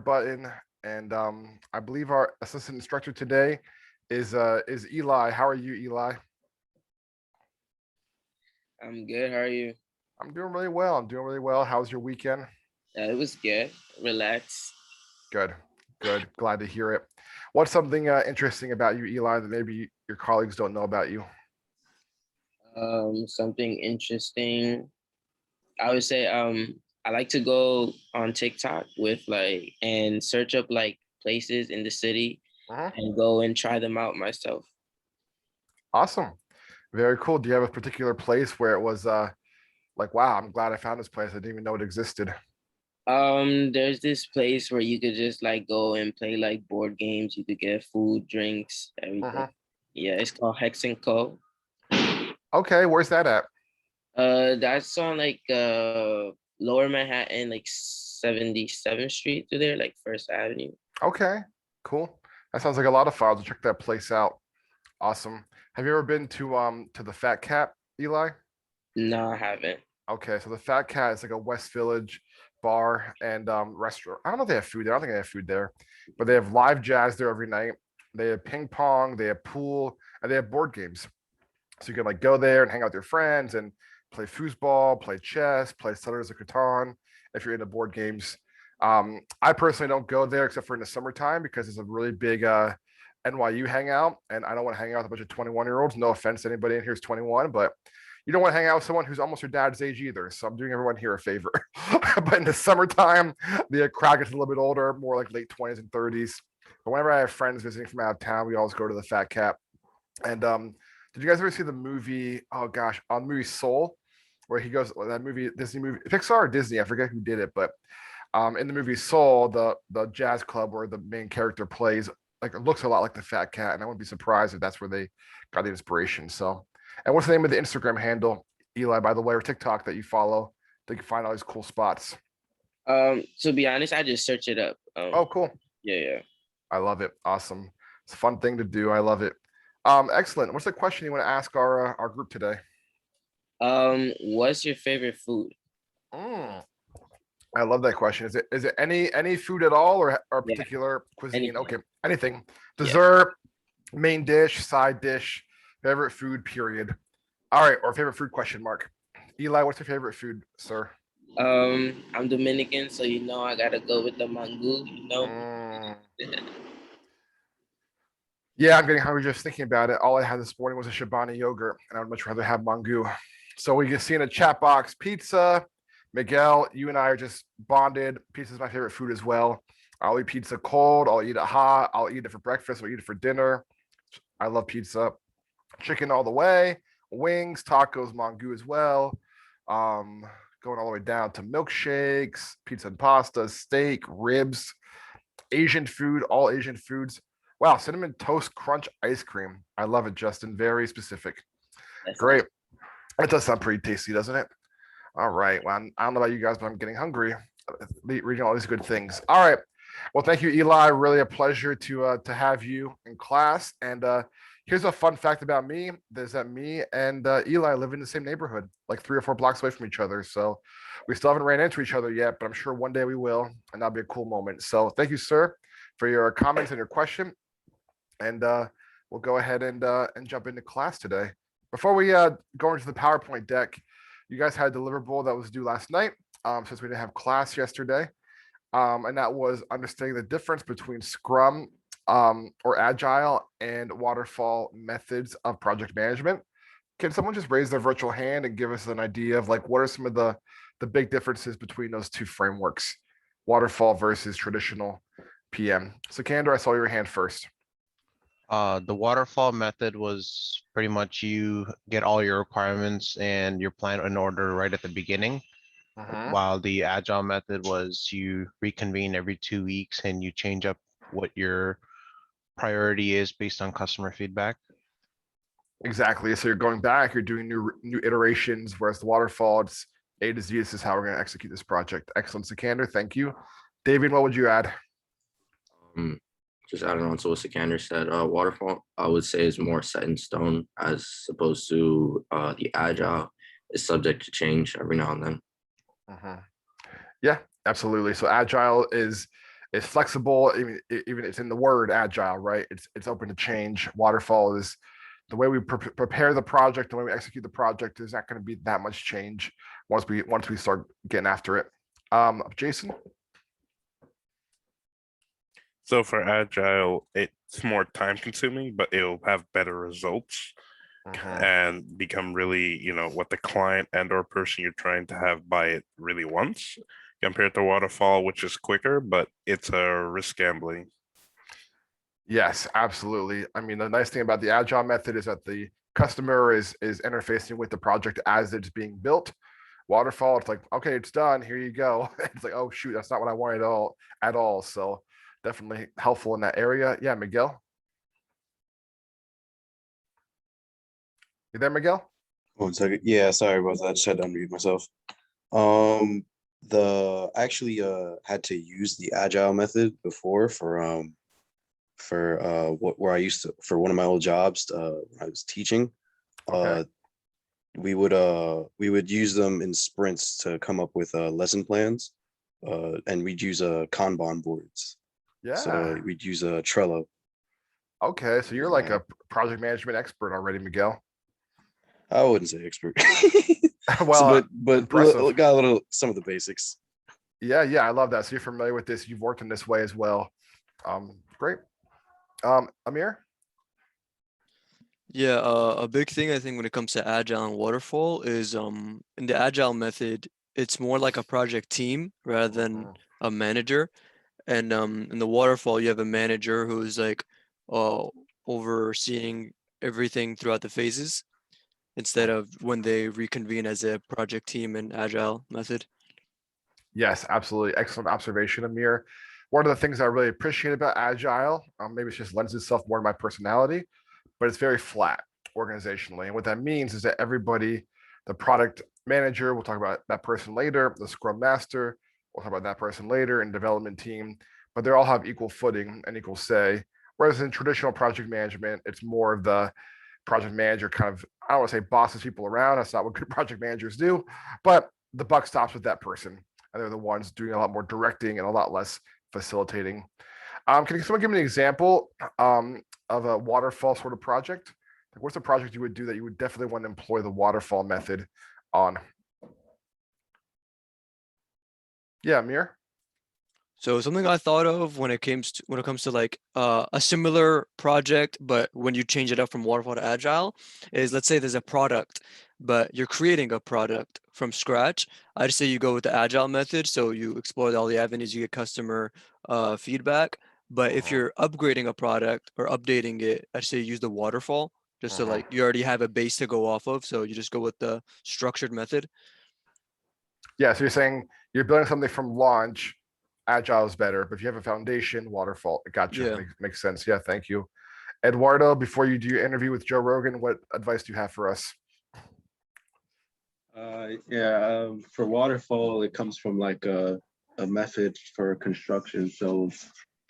button, and I believe our assistant instructor today is Eli. How are you, Eli? I'm good. How are you? I'm doing really well. I'm doing really well. How's your weekend? It was good. Relax. Good, good. Glad to hear it. What's something interesting about you, Eli, that maybe your colleagues don't know about you? Something interesting. I would say I like to go on TikTok with and search up places in the city Mhm. and go and try them out myself. Awesome. Very cool. Do you have a particular place where it was like, wow, I'm glad I found this place. I didn't even know it existed. There's this place where you could just go and play board games. You could get food, drinks, everything. Mhm. Yeah, it's called Hex and Co. Okay, where's that at? That's on Lower Manhattan, 77th Street to there, First Avenue. Okay, cool. That sounds like a lot of fun. I'll check that place out. Awesome. Have you ever been to the Fat Cat, Eli? No, I haven't. Okay, so the Fat Cat is like a West Village bar and restaurant. I don't know if they have food there. I don't think they have food there, but they have live jazz there every night. They have ping pong, they have pool, and they have board games. So you can like go there and hang out with your friends and play foosball, play chess, play Settlers of Catan if you're into board games. I personally don't go there except for in the summertime because it's a really big NYU hangout, and I don't want to hang out with a bunch of 21-year-olds. No offense to anybody in here who's 21, but you don't want to hang out with someone who's almost your dad's age either. So I'm doing everyone here a favor. But in the summertime, the crowd gets a little bit older, more like late 20s and 30s. But whenever I have friends visiting from out of town, we always go to the Fat Cat. And did you guys ever see the movie? Oh gosh, on the movie Soul, where he goes that movie, Disney movie, Pixar or Disney, I forget who did it, but in the movie Soul, the jazz club where the main character plays, like it looks a lot like the Fat Cat, and I wouldn't be surprised if that's where they got the inspiration. So, and what's the name of the Instagram handle, Eli, by the way, or TikTok that you follow? That you can find all these cool spots. To be honest, I just search it up. Oh, cool. Yeah, yeah. I love it. Awesome. It's a fun thing to do. I love it. Excellent. What's the question you want to ask our group today? What's your favorite food? Mm, I love that question. Is it any food at all or Yeah, particular cuisine? anything. Okay, anything. Yeah. Dessert, main dish, side dish, favorite food, period. All right, or favorite food question mark. Eli, what's your favorite food, sir? I'm Dominican, so I gotta go with the mango. Mm, yeah, I'm getting hungry just thinking about it. All I had this morning was a Chobani yogurt, and I would much rather have mango. So we can see in the chat box pizza. Miguel, you and I are just bonded. Pizza is my favorite food as well. I'll eat pizza cold. I'll eat it hot. I'll eat it for breakfast. I'll eat it for dinner. I love pizza. Chicken all the way. Wings, tacos, mango as well. Um, Going all the way down to milkshakes, pizza and pasta, steak, ribs, Asian food, all Asian foods. Wow, cinnamon toast crunch ice cream. I love it, Justin. Very specific. That sounds. Great. It does sound pretty tasty, doesn't it? All right. Well, I don't know about you guys, but I'm getting hungry reading all these good things. All right. Well, thank you, Eli. Really a pleasure to have you in class. And here's a fun fact about me: is that me and Eli live in the same neighborhood, like 3 or 4 blocks away from each other. So we still haven't ran into each other yet, but I'm sure one day we will, and that'll be a cool moment. So thank you, sir, for your comments and your question. And we'll go ahead and jump into class today. Before we go into the PowerPoint deck, you guys had a deliverable that was due last night, since we didn't have class yesterday, and that was understanding the difference between Scrum or Agile and waterfall methods of project management. Can someone just raise their virtual hand and give us an idea of like what are some of the big differences between those two frameworks, waterfall versus traditional PM? So, Candor, I saw your hand first. The waterfall method was pretty much you get all your requirements and your plan in order right at the beginning, Mhm. while the agile method was you reconvene every 2 weeks and you change up what your priority is based on customer feedback. Exactly. So you're going back, you're doing new iterations, whereas the waterfall, it's A to Z. This is how we're going to execute this project. Excellent, Sikander. Thank you. David, what would you add? Um, just adding on to what Sikander said, waterfall I would say is more set in stone as opposed to the agile is subject to change every now and then. Mhm. Yeah, absolutely. So agile is is flexible. Even it's in the word agile, right? It's open to change. Waterfall is the way we prepare the project, the way we execute the project is not going to be that much change once we start getting after it. Jason. So for agile, it's more time consuming, but it'll have better results and become really, what the client and or person you're trying to have buy it really wants, compared to waterfall, which is quicker, but it's a risk gambling. Yes, absolutely. I mean, the nice thing about the agile method is that the customer is interfacing with the project as it's being built. Waterfall, it's like, okay, it's done. Here you go. It's like, oh shoot, that's not what I wanted at all. So definitely helpful in that area. Yeah, Miguel. You there, Miguel? 1 second. Yeah, sorry about that. I just had to unmute myself. Actually had to use the agile method before for where I used to for one of my old jobs when I was teaching. Okay. We would use them in sprints to come up with lesson plans, and we'd use Kanban boards. Yeah. So we'd use Trello. Okay, so you're like a project management expert already, Miguel. I wouldn't say expert. Well, but impressive. got a little some of the basics. Yeah, I love that. So you're familiar with this. You've worked in this way as well. Great. Amir? Yeah, a big thing I think when it comes to agile and waterfall is in the agile method, it's more like a project team rather than a manager. And in the waterfall, you have a manager who's like overseeing everything throughout the phases instead of when they reconvene as a project team in agile method. Yes, absolutely. Excellent observation, Amir. One of the things I really appreciate about agile, maybe it just lends itself more to my personality, but it's very flat organizationally. And what that means is that everybody, the product manager, we'll talk about that person later, the scrum master, we'll talk about that person later, and development team, but they all have equal footing and equal say. Whereas in traditional project management, it's more of the project manager kind of, I don't want to say bosses people around. That's not what good project managers do, but the buck stops with that person. And they're the ones doing a lot more directing and a lot less facilitating. Can someone give me an example of a waterfall sort of project? Like what's a project you would do that you would definitely want to employ the waterfall method on? Yeah, Amir? So something I thought of when it comes to like a similar project, but when you change it up from waterfall to agile, is let's say there's a product, but you're creating a product from scratch. I'd say you go with the agile method, so you explore all the avenues, you get customer feedback. But if you're upgrading a product or updating it, I'd say use the waterfall, just so like you already have a base to go off of. So you just go with the structured method. Yeah, so you're saying you're building something from launch, agile is better, but if you have a foundation, waterfall. Gotcha. Yeah. Makes sense. Yeah, thank you. Eduardo, before you do your interview with Joe Rogan, what advice do you have for us? For waterfall, it comes from like a method for construction. So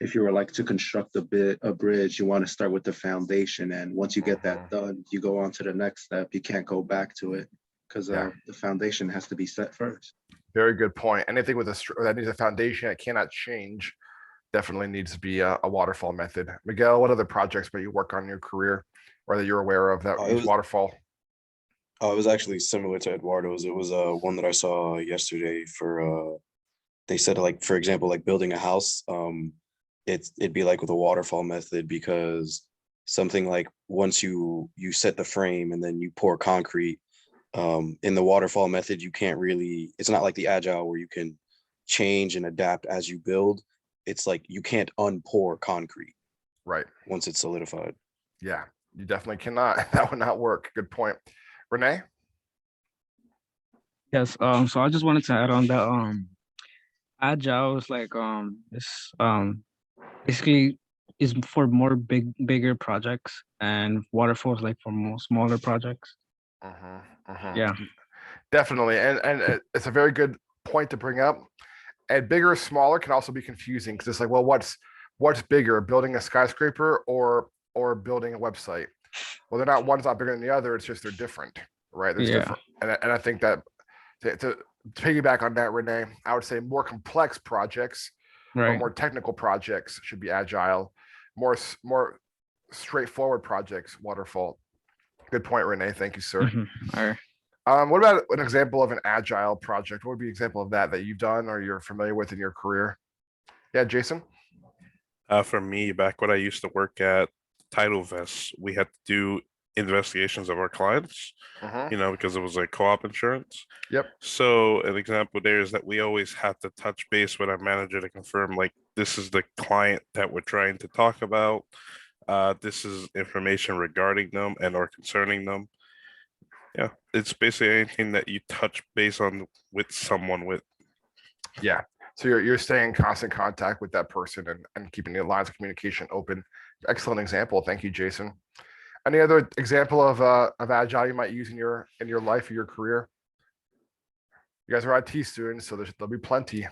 if you were like to construct a bridge, you want to start with the foundation, and once you get that done, you go on to the next step. You can't go back to it because the foundation has to be set first. Very good point. Anything with that needs a foundation, it cannot change, definitely needs to be a waterfall method. Miguel, what other projects might you work on in your career or that you're aware of that use waterfall? It was actually similar to Eduardo's. It was one that I saw yesterday for they said like, for example, like building a house, it'd be like with a waterfall method, because something like once you set the frame and then you pour concrete, in the waterfall method, you can't really, it's not like the agile where you can change and adapt as you build. It's like you can't unpour concrete right once it's solidified. Yeah, you definitely cannot. That would not work. Good point. Renee? Yes, so I just wanted to add on that agile is like it's basically is for more bigger projects, and waterfall is like for more smaller projects. Yeah, definitely. And it's a very good point to bring up. And bigger or smaller can also be confusing because it's like, well, what's bigger, building a skyscraper or building a website? Well, they're not, one's not bigger than the other. It's just they're different, right? There's different. And I think that to piggyback on that, Renee, I would say more complex projects Or Right. more technical projects should be agile. More straightforward projects, waterfall. Good point, Renee. Thank you, sir. All right. What about an example of an agile project? What would be an example of that you've done or you're familiar with in your career? Yeah, Jason? For me, back when I used to work at Title Vest, we had to do investigations of our clients, because it was like co-op insurance. Yep. So an example there is that we always have to touch base with our manager to confirm, like, this is the client that we're trying to talk about. This is information regarding them and or concerning them. Yeah, it's basically anything that you touch base on with someone with. Yeah. So you're staying in constant contact with that person and keeping the lines of communication open. Excellent example. Thank you, Jason. Any other example of agile you might use in your life or your career? You guys are IT students, so there'll be plenty.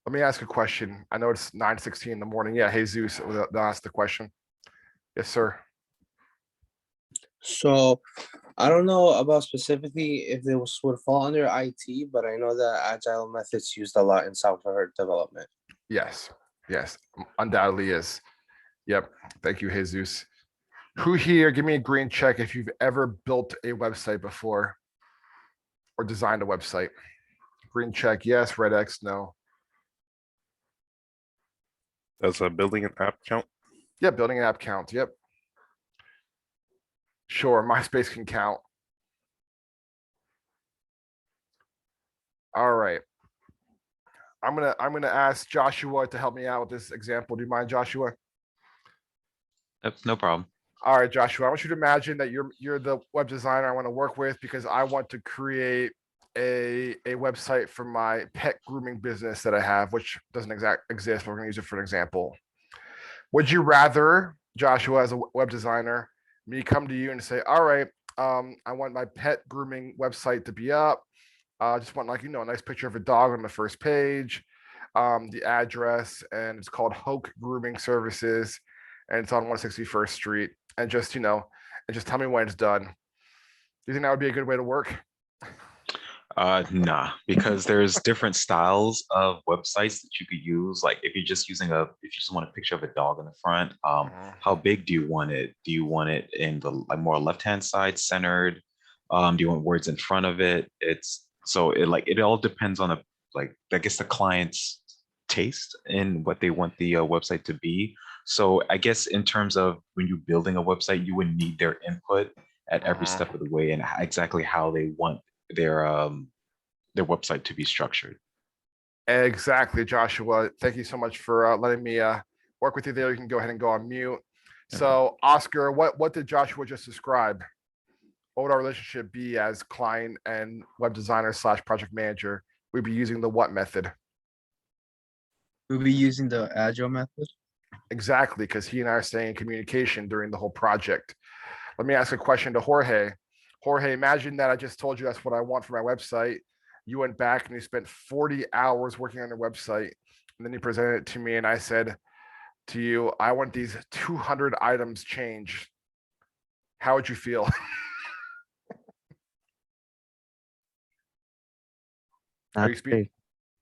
Let me ask a question. I know it's 9:16 in the morning. Yeah, Jesus, they'll ask the question. Yes, sir. So I don't know about specifically if this would fall under IT, but I know that agile methods used a lot in software development. Yes, undoubtedly is. Yep. Thank you, Jesus. Who here, give me a green check if you've ever built a website before or designed a website. Green check, yes. Red X, no. Does building an app count? Yeah, building an app count. Yep. Sure, MySpace can count. All right. I'm gonna ask Joshua to help me out with this example. Do you mind, Joshua? No problem. All right, Joshua, I want you to imagine that you're the web designer I want to work with because I want to create a website for my pet grooming business that I have, which doesn't exist, but we're gonna use it for an example. Would you rather, Joshua, as a web designer, me come to you and say, all right, I want my pet grooming website to be up. I just want a nice picture of a dog on the first page, the address, and it's called Hoke Grooming Services, and it's on 161st Street. And just, and just tell me when it's done. Do you think that would be a good way to work? Nah, because there's different styles of websites that you could use. Like if you're just using if you just want a picture of a dog in the front, how big do you want it? Do you want it in the more left-hand side centered? Do you want words in front of it? It all depends on the client's taste and what they want the website to be. So I guess in terms of when you're building a website, you would need their input at every step of the way and exactly how they want their website to be structured. Exactly, Joshua. Thank you so much for letting me work with you there. You can go ahead and go on mute. So Oscar, what did Joshua just describe? What would our relationship be as client and web designer / project manager? We'd be using the what method? We'll be using the agile method. Exactly, because he and I are staying in communication during the whole project. Let me ask a question to Jorge. Jorge, imagine that I just told you that's what I want for my website. You went back and you spent 40 hours working on your website. And then you presented it to me and I said to you, I want these 200 items changed. How would you feel?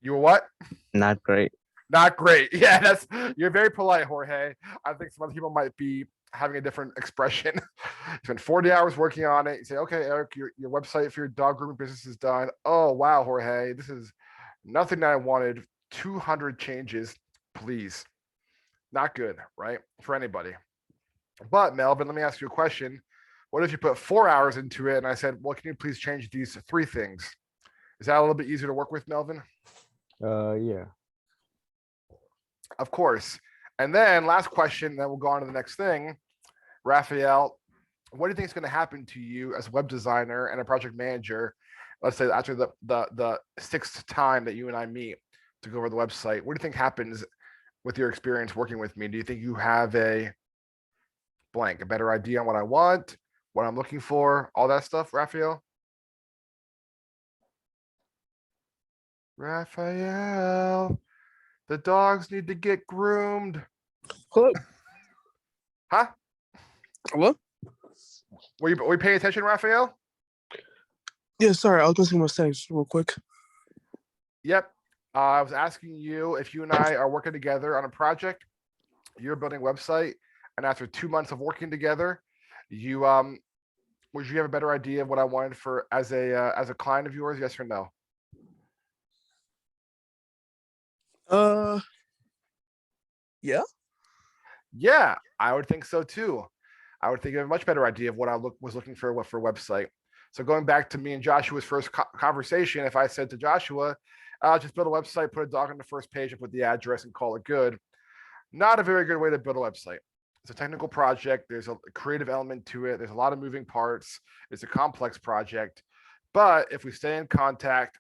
You were what? Not great. Not great. Yeah, you're very polite, Jorge. I think some other people might be having a different expression. You spent 40 hours working on it. You say, okay, Eric, your website for your dog grooming business is done. Oh, wow, Jorge, this is nothing that I wanted. 200 changes, please. Not good, right? For anybody. But Melvin, let me ask you a question. What if you put 4 hours into it and I said, well, can you please change these 3 things? Is that a little bit easier to work with, Melvin? Yeah. Of course. And then last question, then we'll go on to the next thing. Raphael, what do you think is going to happen to you as a web designer and a project manager? Let's say after the 6th time that you and I meet to go over the website, what do you think happens with your experience working with me? Do you think you have a better idea on what I want, what I'm looking for, all that stuff, Raphael? Raphael, the dogs need to get groomed. Hello. Huh? What? Were you paying attention, Raphael? Yeah, sorry, I was messing with my settings real quick. Yep. I was asking you if you and I are working together on a project. You're building a website, and after 2 months of working together, you would you have a better idea of what I wanted for as a client of yours? Yes or no? Yeah. Yeah, I would think so too. I would think you have a much better idea of what I was looking for, what for a website. So going back to me and Joshua's first conversation, if I said to Joshua, just build a website, put a dog on the first page and put the address and call it good. Not a very good way to build a website. It's a technical project. There's a creative element to it. There's a lot of moving parts. It's a complex project. But if we stay in contact,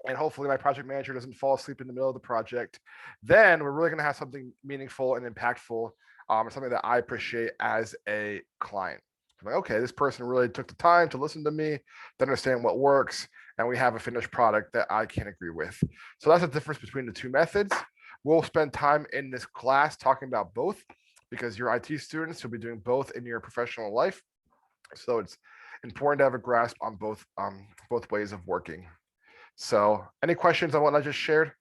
and hopefully my project manager doesn't fall asleep in the middle of the project, then we're really going to have something meaningful and impactful, something that I appreciate as a client. I'm like, okay, this person really took the time to listen to me, to understand what works, and we have a finished product that I can agree with. So that's the difference between the two methods. We'll spend time in this class talking about both because you're IT students, you'll be doing both in your professional life. So it's important to have a grasp on both ways of working. So any questions on what I just shared?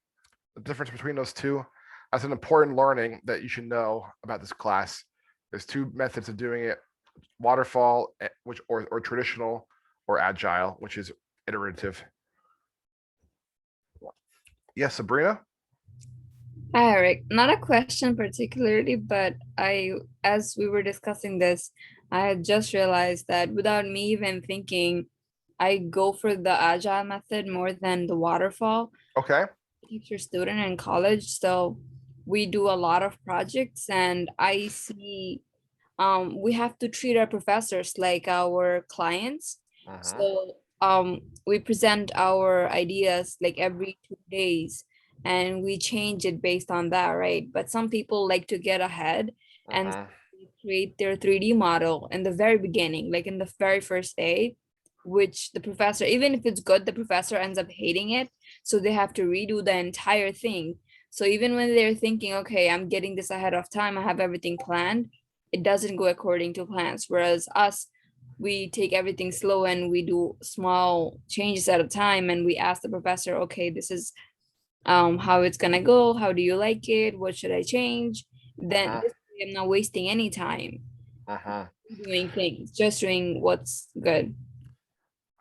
The difference between those two? That's an important learning that you should know about this class. There's two methods of doing it: waterfall, which or traditional, or agile, which is iterative. Yes, Sabrina? Hi, Eric. Not a question particularly, but as we were discussing this, I had just realized that without me even thinking, I go for the agile method more than the waterfall. Okay. Teacher student in college, so we do a lot of projects, and I see we have to treat our professors like our clients. So we present our ideas like every 2 days, and we change it based on that, right? But some people like to get ahead and create their 3D model in the very beginning, like in the very first day, which the professor, even if it's good, the professor ends up hating it. So they have to redo the entire thing. So even when they're thinking, okay, I'm getting this ahead of time, I have everything planned, it doesn't go according to plans. Whereas us, we take everything slow and we do small changes at a time, and we ask the professor, okay, this is how it's gonna go. How do you like it? What should I change? Then this way I'm not wasting any time doing things, just doing what's good.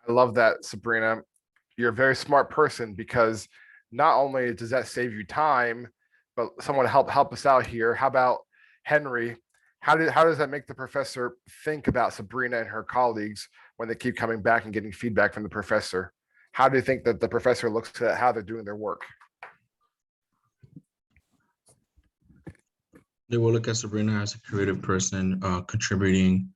I love that, Sabrina. You're a very smart person because not only does that save you time, but someone help us out here. How about Henry? How does that make the professor think about Sabrina and her colleagues when they keep coming back and getting feedback from the professor? How do you think that the professor looks at how they're doing their work? They will look at Sabrina as a creative person, contributing,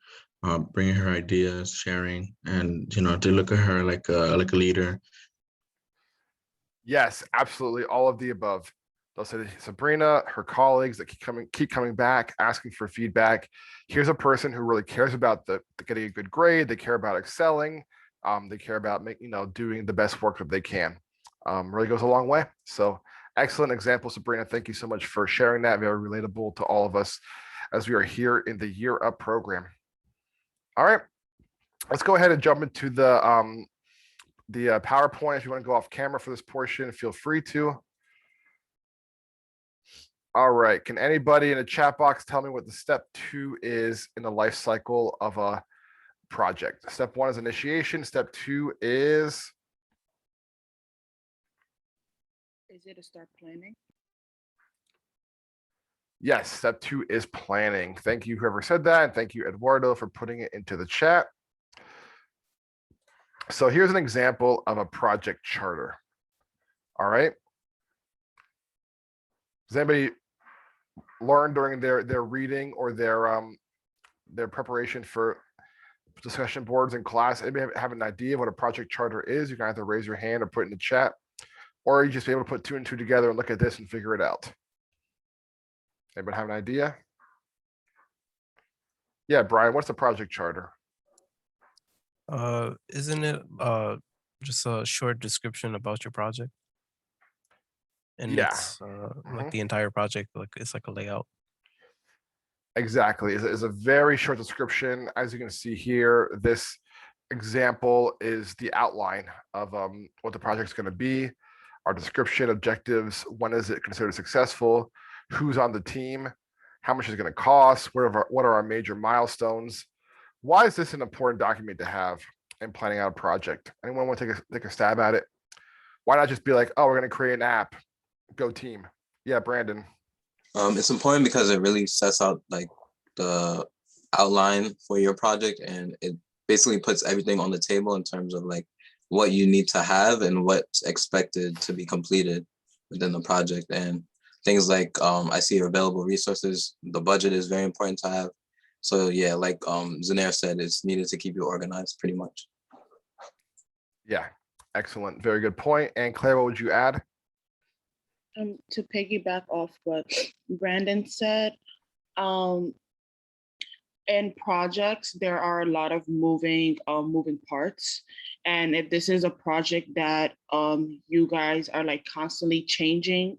bringing her ideas, sharing, and they look at her like a leader. Yes, absolutely, all of the above. They'll say Sabrina, her colleagues that keep coming back, asking for feedback. Here's a person who really cares about the getting a good grade. They care about excelling. They care about doing the best work that they can. Really goes a long way. So excellent example, Sabrina. Thank you so much for sharing that. Very relatable to all of us as we are here in the Year Up program. All right, let's go ahead and jump into the PowerPoint. If you want to go off camera for this portion, feel free to. All right, can anybody in the chat box tell me what the step 2 is in the life cycle of a project? Step 1 is initiation. Step 2 is? Is it to start planning? Yes, step 2 is planning. Thank you, whoever said that. And thank you, Eduardo, for putting it into the chat. So here's an example of a project charter. All right. Does anybody learn during their reading or their preparation for discussion boards in class? Anybody have an idea of what a project charter is? You can either raise your hand or put it in the chat, or you just be able to put 2 and 2 together and look at this and figure it out. Anybody have an idea? Yeah, Brian, what's a project charter? Isn't it just a short description about your project? And Yeah. it's like the entire project, like it's like a layout. Exactly. It's a very short description. As you can see here, this example is the outline of what the project's going to be, our description, objectives, when is it considered successful, who's on the team, how much is it going to cost, what are our major milestones. Why is this an important document to have in planning out a project? Anyone want to take a stab at it? Why not just be like, oh, we're going to create an app, go team? Yeah, Brandon. It's important because it really sets out like the outline for your project, and it basically puts everything on the table in terms of like what you need to have and what's expected to be completed within the project. And things like I see available resources, the budget is very important to have. So yeah, like Zunair said, it's needed to keep you organized pretty much. Yeah, excellent. Very good point. And Claire, what would you add? To piggyback off what Brandon said, in projects, there are a lot of moving parts. And if this is a project that you guys are like constantly changing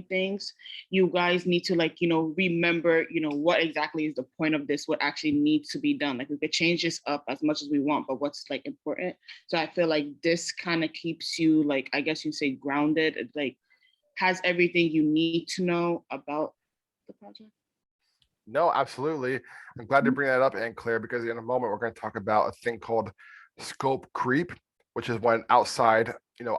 things, you guys need to like, remember, what exactly is the point of this, what actually needs to be done. Like we could change this up as much as we want, but what's like important. So I feel like this kind of keeps you like, I guess you say grounded. It like has everything you need to know about the project. No, absolutely. I'm glad to bring that up, Anne Claire, because in a moment, we're going to talk about a thing called scope creep, which is when outside,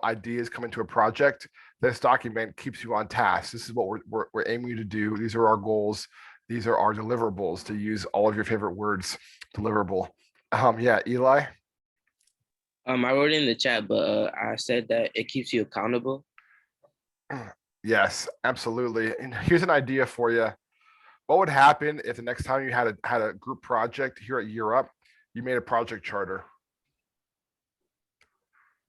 ideas come into a project. This document keeps you on task. This is what we're aiming to do. These are our goals. These are our deliverables, to use all of your favorite words, deliverable. Yeah, Eli? I wrote in the chat, but I said that it keeps you accountable. Yes, absolutely. And here's an idea for you. What would happen if the next time you had a group project here at Year Up, you made a project charter?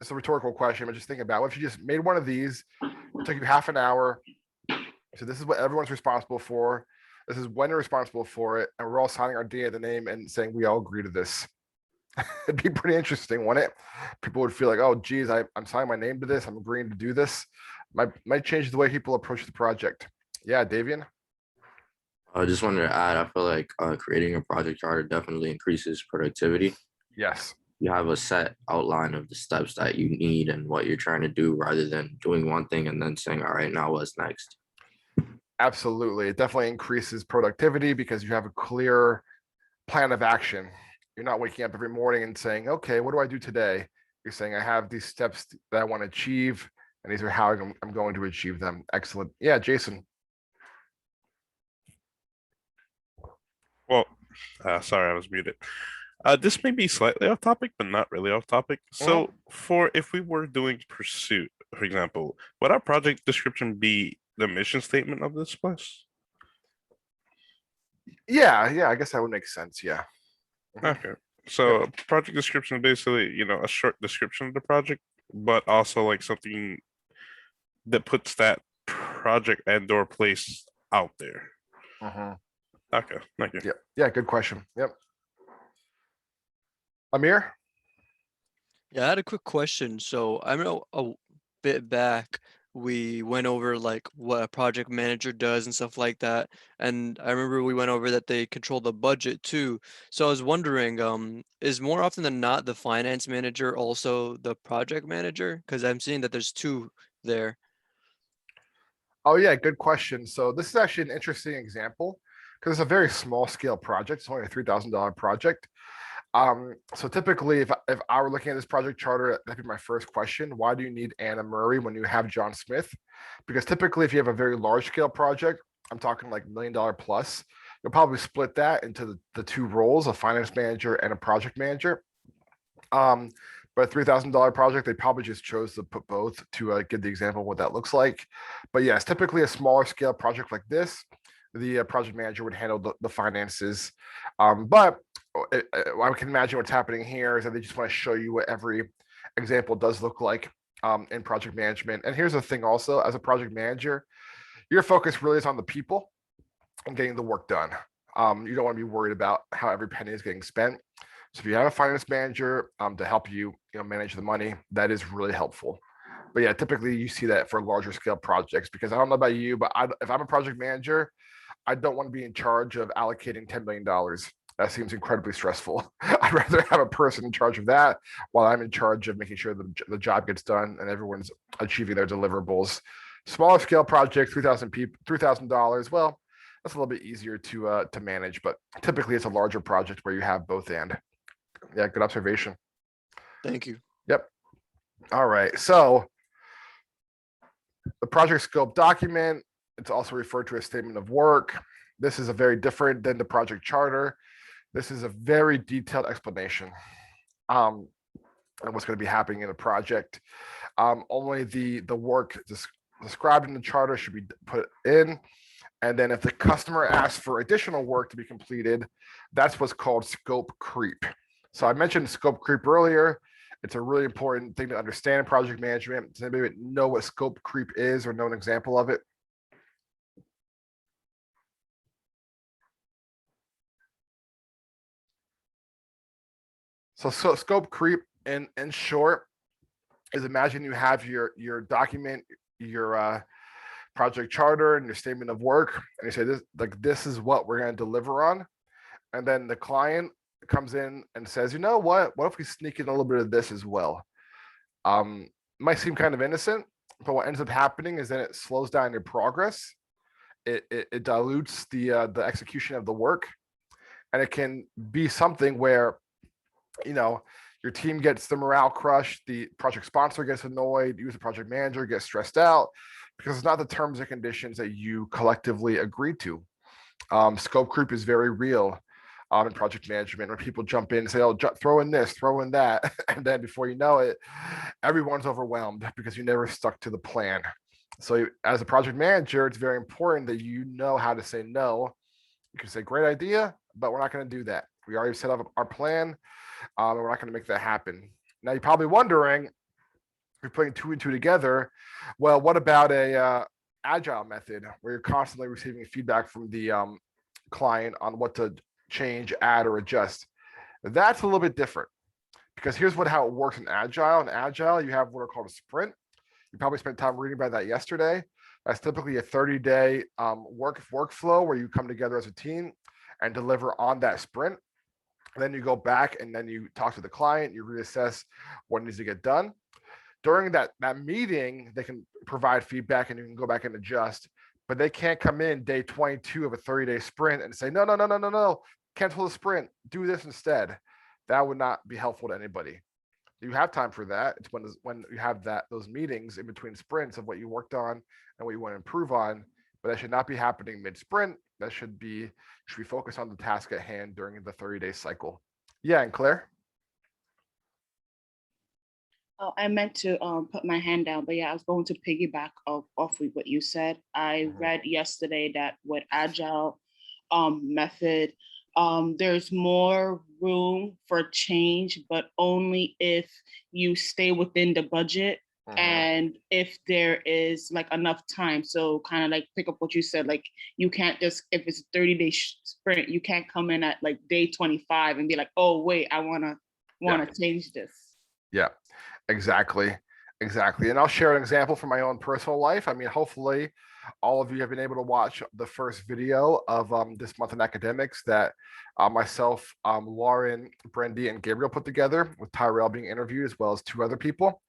It's a rhetorical question, but just think about what if you just made one of these, it took you half an hour. So this is what everyone's responsible for. This is when you're responsible for it. And we're all signing our D at the name and saying we all agree to this. It'd be pretty interesting, wouldn't it? People would feel like, oh, geez, I'm signing my name to this. I'm agreeing to do this. Might change the way people approach the project. Yeah, Davian? I just wanted to add, I feel like creating a project charter definitely increases productivity. Yes. You have a set outline of the steps that you need and what you're trying to do, rather than doing one thing and then saying, all right, now what's next? Absolutely. It definitely increases productivity because you have a clear plan of action. You're not waking up every morning and saying, okay, what do I do today? You're saying, I have these steps that I want to achieve, and these are how I'm going to achieve them. Excellent. Yeah, Jason. Well, sorry, I was muted. This may be slightly off topic, but not really off topic. So if we were doing pursuit, for example, would our project description be the mission statement of this place? Yeah, I guess that would make sense. Yeah. Okay. So project description is basically, a short description of the project, but also like something that puts that project and/or place out there. Okay, thank you. Yeah, good question. Yep. Amir? Yeah, I had a quick question. So I know a bit back we went over like what a project manager does and stuff like that. And I remember we went over that they control the budget too. So I was wondering, is more often than not the finance manager also the project manager? Because I'm seeing that there's two there. Oh yeah, good question. So this is actually an interesting example because it's a very small scale project. It's only a $3,000 project. So typically if I were looking at this project charter, that'd be my first question. Why do you need Anna Murray when you have John Smith? Because typically if you have a very large scale project, I'm talking like $1 million plus, you'll probably split that into the two roles, a finance manager and a project manager. But a $3,000 project, they probably just chose to put both to give the example of what that looks like. But yes, typically a smaller scale project like this, the project manager would handle the finances. But I can imagine what's happening here is that they just want to show you what every example does look like in project management. And here's the thing also, as a project manager, your focus really is on the people and getting the work done. You don't want to be worried about how every penny is getting spent. So if you have a finance manager to help you, manage the money, that is really helpful. But yeah, typically you see that for larger scale projects, because I don't know about you, but if I'm a project manager, I don't want to be in charge of allocating $10 million That seems incredibly stressful. I'd rather have a person in charge of that while I'm in charge of making sure the job gets done and everyone's achieving their deliverables. Smaller scale project, 3,000 people, $3,000. Well, that's a little bit easier to manage, but typically it's a larger project where you have both and. Yeah, good observation. Thank you. Yep. All right. So the project scope document, it's also referred to as statement of work. This is a very different than the project charter. This is a very detailed explanation on what's going to be happening in the project. Only the work described in the charter should be put in. And then if the customer asks for additional work to be completed, that's what's called scope creep. So I mentioned scope creep earlier. It's a really important thing to understand in project management. Does anybody know what scope creep is or know an example of it? So scope creep in short is, imagine you have your document, your project charter and your statement of work, and you say this is what we're going to deliver on. And then the client comes in and says, you know what if we sneak in a little bit of this as well? Might seem kind of innocent, but what ends up happening is that it slows down your progress. It dilutes the execution of the work, and it can be something where, you know, your team gets the morale crushed, the project sponsor gets annoyed, you as a project manager get stressed out because it's not the terms and conditions that you collectively agreed to. Scope creep is very real in project management, when people jump in and say, oh, throw in this, throw in that. And then before you know it, everyone's overwhelmed because you never stuck to the plan. So as a project manager, it's very important that you know how to say no. You can say, great idea, but we're not going to do that. We already set up our plan. And we're not going to make that happen. Now you're probably wondering, you're putting two and two together. Well, what about a agile method where you're constantly receiving feedback from the client on what to change, add, or adjust? That's a little bit different, because here's how it works in agile. In agile, you have what are called a sprint. You probably spent time reading about that yesterday. That's typically a 30-day workflow where you come together as a team and deliver on that sprint. And then you go back and then you talk to the client, you reassess what needs to get done. During that meeting, they can provide feedback and you can go back and adjust, but they can't come in day 22 of a 30-day sprint and say, no, cancel the sprint, do this instead. That would not be helpful to anybody. You have time for that. It's when you have those meetings in between sprints of what you worked on and what you want to improve on, but that should not be happening mid-sprint. That should be focused on the task at hand during the 30-day cycle. Yeah, and Claire? Oh, I meant to put my hand down, but yeah, I was going to piggyback off with what you said. I read yesterday that with Agile method, there's more room for change, but only if you stay within the budget and if there is like enough time. So kind of like pick up what you said, like you can't just, if it's a 30-day sprint, you can't come in at like day 25 and be like, oh wait, I wanna change this. Yeah, exactly. And I'll share an example from my own personal life. I mean, hopefully all of you have been able to watch the first video of this month in academics that myself, Lauren, Brandy, and Gabriel put together, with Tyrell being interviewed as well as two other people.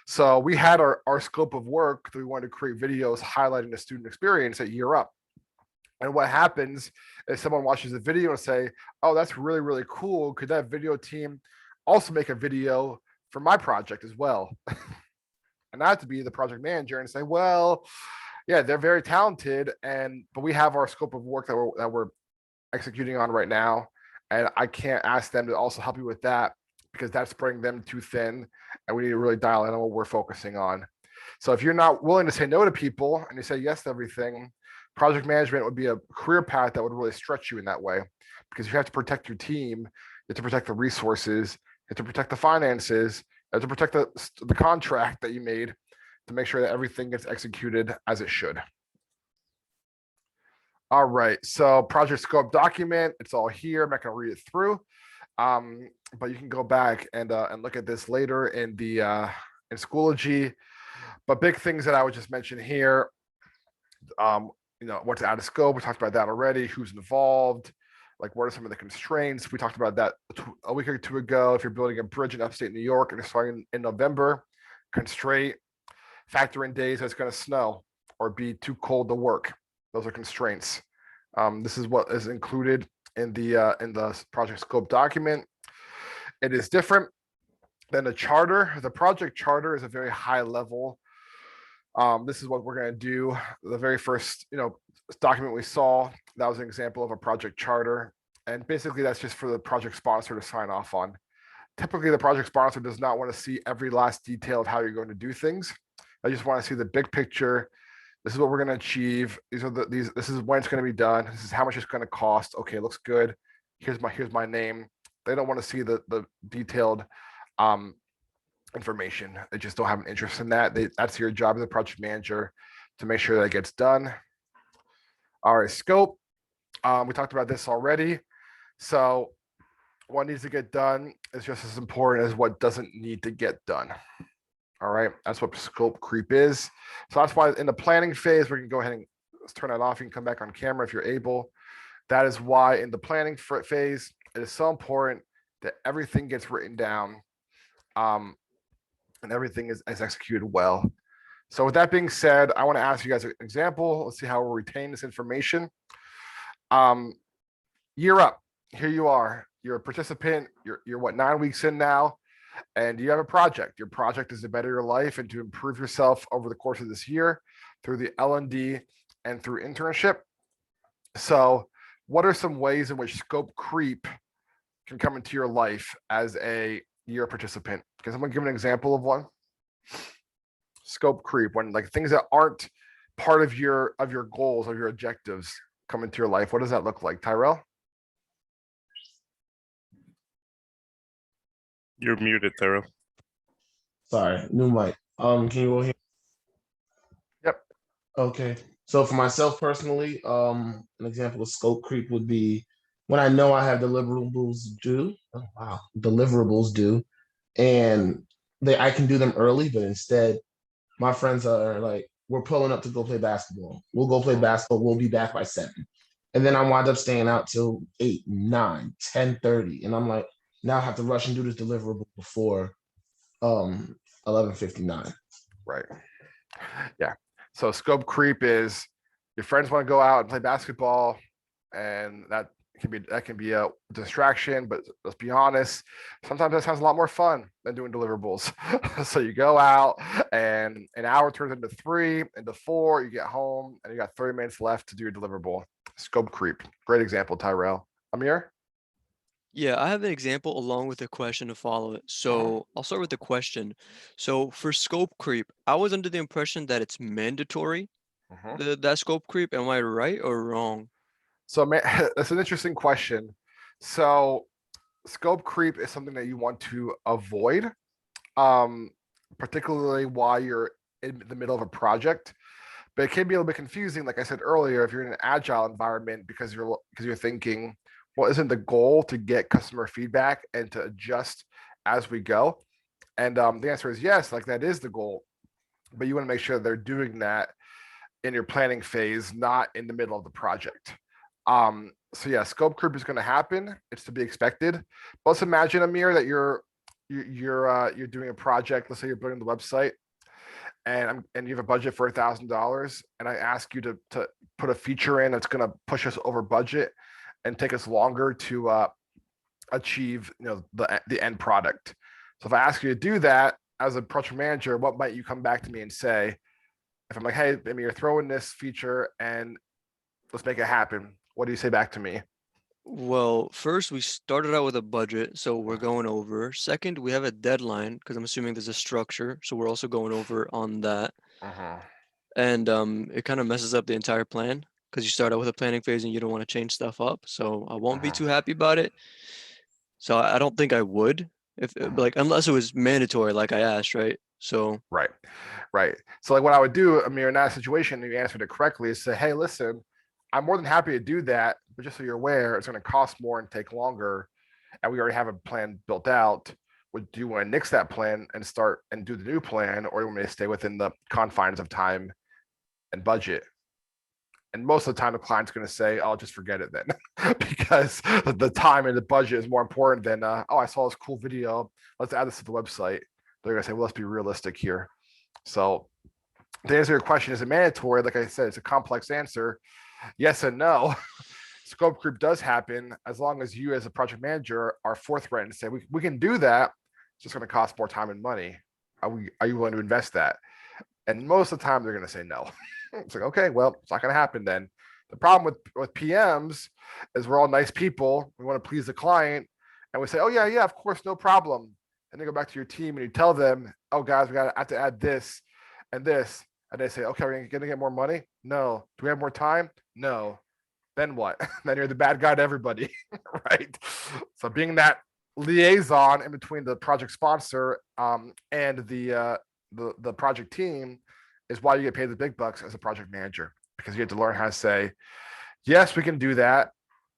So we had our scope of work that we wanted to create videos highlighting the student experience at Year Up. And what happens is someone watches the video and say, oh, that's really, really cool. Could that video team also make a video for my project as well? And I have to be the project manager and say, well, yeah, they're very talented, but we have our scope of work that we're executing on right now. And I can't ask them to also help you with that, because that's spreading them too thin, and we need to really dial in on what we're focusing on. So if you're not willing to say no to people and you say yes to everything, project management would be a career path that would really stretch you in that way, because you have to protect your team, you have to protect the resources, you have to protect the finances, you have to protect the contract that you made to make sure that everything gets executed as it should. All right, so project scope document, it's all here. I'm not going to read it through. But you can go back and look at this later in the in Schoology. But big things that I would just mention here, you know, what's out of scope. We talked about that already. Who's involved? Like, what are some of the constraints? We talked about that a week or two ago. If you're building a bridge in upstate New York and it's starting in November, constraint, factor in days that it's going to snow or be too cold to work. Those are constraints. This is what is included in the project scope document. It is different than the charter. The project charter is a very high level. This is what we're going to do. The very first, document we saw, that was an example of a project charter. And basically that's just for the project sponsor to sign off on. Typically the project sponsor does not want to see every last detail of how you're going to do things. I just want to see the big picture. This is what we're going to achieve. This is when it's going to be done. This is how much it's going to cost. Okay, looks good. Here's my name. They don't want to see the detailed information. They just don't have an interest in that. That's your job as a project manager to make sure that it gets done. All right, scope. We talked about this already. So what needs to get done is just as important as what doesn't need to get done. All right, that's what scope creep is. So that's why in the planning phase, we can go ahead and turn that off. You can come back on camera if you're able. That is why in the planning phase, it is so important that everything gets written down and everything is executed well. So with that being said, I want to ask you guys an example. Let's see how we'll retain this information. Year up, here you are. You're a participant. You're what, 9 weeks in now, and you have a project. Your project is to better your life and to improve yourself over the course of this year through the L&D and through internship. So what are some ways in which scope creep can come into your life as a year participant? Can someone give an example of one? Scope creep, when like things that aren't part of your goals or your objectives come into your life. What does that look like, Tyrell? You're muted, Tyrell. Sorry, new mic. Can you all hear? Yep. Okay. So for myself personally, an example of scope creep would be when I know I have deliverables due. Oh, wow, deliverables due, and I can do them early, but instead, my friends are like, "We're pulling up to go play basketball. We'll go play basketball. We'll be back by 7." And then I wind up staying out till 8, 9, 10:30, and I'm like, now I have to rush and do this deliverable before 11:59. Right. Yeah. So scope creep is your friends want to go out and play basketball, and that can be a distraction, but let's be honest, sometimes that sounds a lot more fun than doing deliverables. So you go out and an hour turns into 3, into 4, you get home and you got 30 minutes left to do your deliverable. Scope creep. Great example, Tyrell. Amir? Yeah, I have an example along with a question to follow it. So I'll start with the question. So for scope creep, I was under the impression that it's mandatory, that scope creep. Am I right or wrong? So that's an interesting question. So scope creep is something that you want to avoid, particularly while you're in the middle of a project. But it can be a little bit confusing, like I said earlier, if you're in an agile environment because you're thinking, well, isn't the goal to get customer feedback and to adjust as we go? And the answer is yes, like that is the goal. But you want to make sure they're doing that in your planning phase, not in the middle of the project. So yeah, scope creep is going to happen. It's to be expected. But let's imagine, Amir, that you're doing a project. Let's say you're building the website, and you have a budget for $1,000, and I ask you to put a feature in that's going to push us over budget and take us longer to achieve the end product. So if I ask you to do that as a project manager, what might you come back to me and say? If I'm like, hey, Amir, you're throwing this feature and let's make it happen, what do you say back to me? Well, first we started out with a budget, so we're going over. Second, we have a deadline because I'm assuming there's a structure, so we're also going over on that. And it kind of messes up the entire plan because you start out with a planning phase and you don't want to change stuff up. So I won't be too happy about it. So I don't think I would unless it was mandatory, like I asked, right? So right. So like what I would do, Amir, in that situation, you answered it correctly, is say, hey, listen, I'm more than happy to do that, but just so you're aware, it's going to cost more and take longer, and we already have a plan built out. Do you want to nix that plan and start and do the new plan, or you want me to stay within the confines of time and budget? And most of the time, the client's going to say, "Oh, just forget it then," because the time and the budget is more important than, "Oh, I saw this cool video. Let's add this to the website." They're going to say, "Well, let's be realistic here." So, to answer your question, is it mandatory? Like I said, it's a complex answer. Yes and no. Scope creep does happen as long as you, as a project manager, are forthright and say, "We can do that. It's just going to cost more time and money. Are you willing to invest that?" And most of the time, they're going to say no. It's like, okay, well, it's not going to happen then. The problem with PMs is we're all nice people. We want to please the client, and we say, "Oh yeah, of course, no problem." And they go back to your team and you tell them, "Oh guys, we have to add this and this," and they say, "Okay, we're going to get more money." No. Do we have more time? No. Then what? Then you're the bad guy to everybody, right? So being that liaison in between the project sponsor and the project team is why you get paid the big bucks as a project manager, because you get to learn how to say, "Yes, we can do that,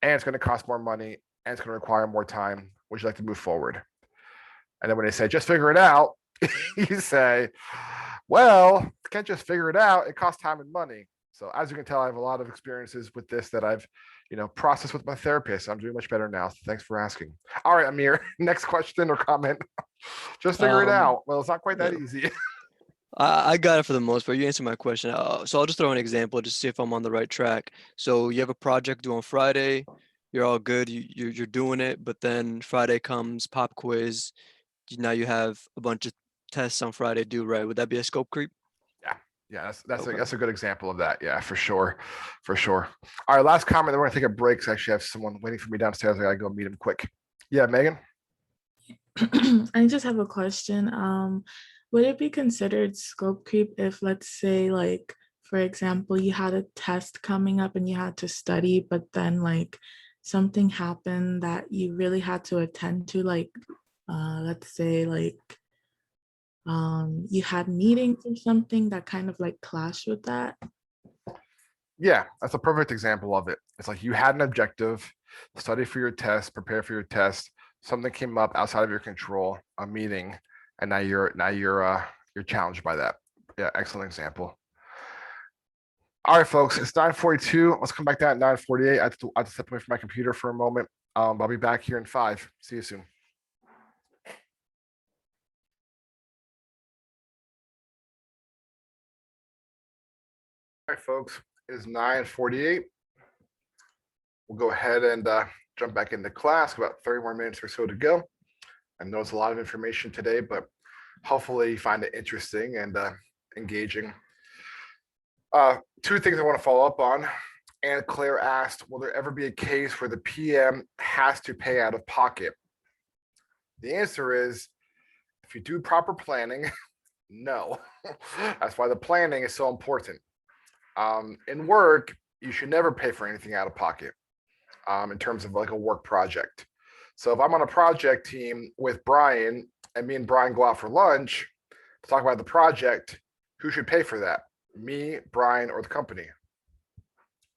and it's going to cost more money, and it's going to require more time. Would you like to move forward?" And then when they say, "Just figure it out," you say, "Well, can't just figure it out. It costs time and money." So as you can tell, I have a lot of experiences with this that I've, processed with my therapist. I'm doing much better now. Thanks for asking. All right, Amir, next question or comment. Just figure it out. Well, it's not quite that easy. I got it for the most part. You answered my question. So I'll just throw an example just to see if I'm on the right track. So you have a project due on Friday. You're all good. You're doing it, but then Friday comes, pop quiz. Now you have a bunch of tests on Friday due, right? Would that be a scope creep? Yeah, that's a good example of that. Yeah, for sure. All right, last comment. Then we're gonna take a break. 'Cause I actually have someone waiting for me downstairs. I gotta go meet him quick. Yeah, Megan. I just have a question. Would it be considered scope creep if, let's say, like, for example, you had a test coming up and you had to study, but then like something happened that you really had to attend to, like, let's say, like, you had meetings or something that kind of like clash with that? Yeah, that's a perfect example of it. It's like you had an objective, study for your test, prepare for your test. Something came up outside of your control, a meeting, and now you're challenged by that. Yeah, excellent example. All right, folks, it's 9:42. Let's come back down at 9:48. I have to step away from my computer for a moment. I'll be back here in 5. See you soon. All right, folks, it is 9:48. We'll go ahead and jump back into class. About 30 more minutes or so to go. I know it's a lot of information today, but hopefully you find it interesting and engaging. 2 things I want to follow up on. And Claire asked, will there ever be a case where the PM has to pay out of pocket? The answer is, if you do proper planning, no. That's why the planning is so important. In work, you should never pay for anything out of pocket in terms of like a work project. So if I'm on a project team with Brian and me and Brian go out for lunch to talk about the project, who should pay for that? Me, Brian, or the company?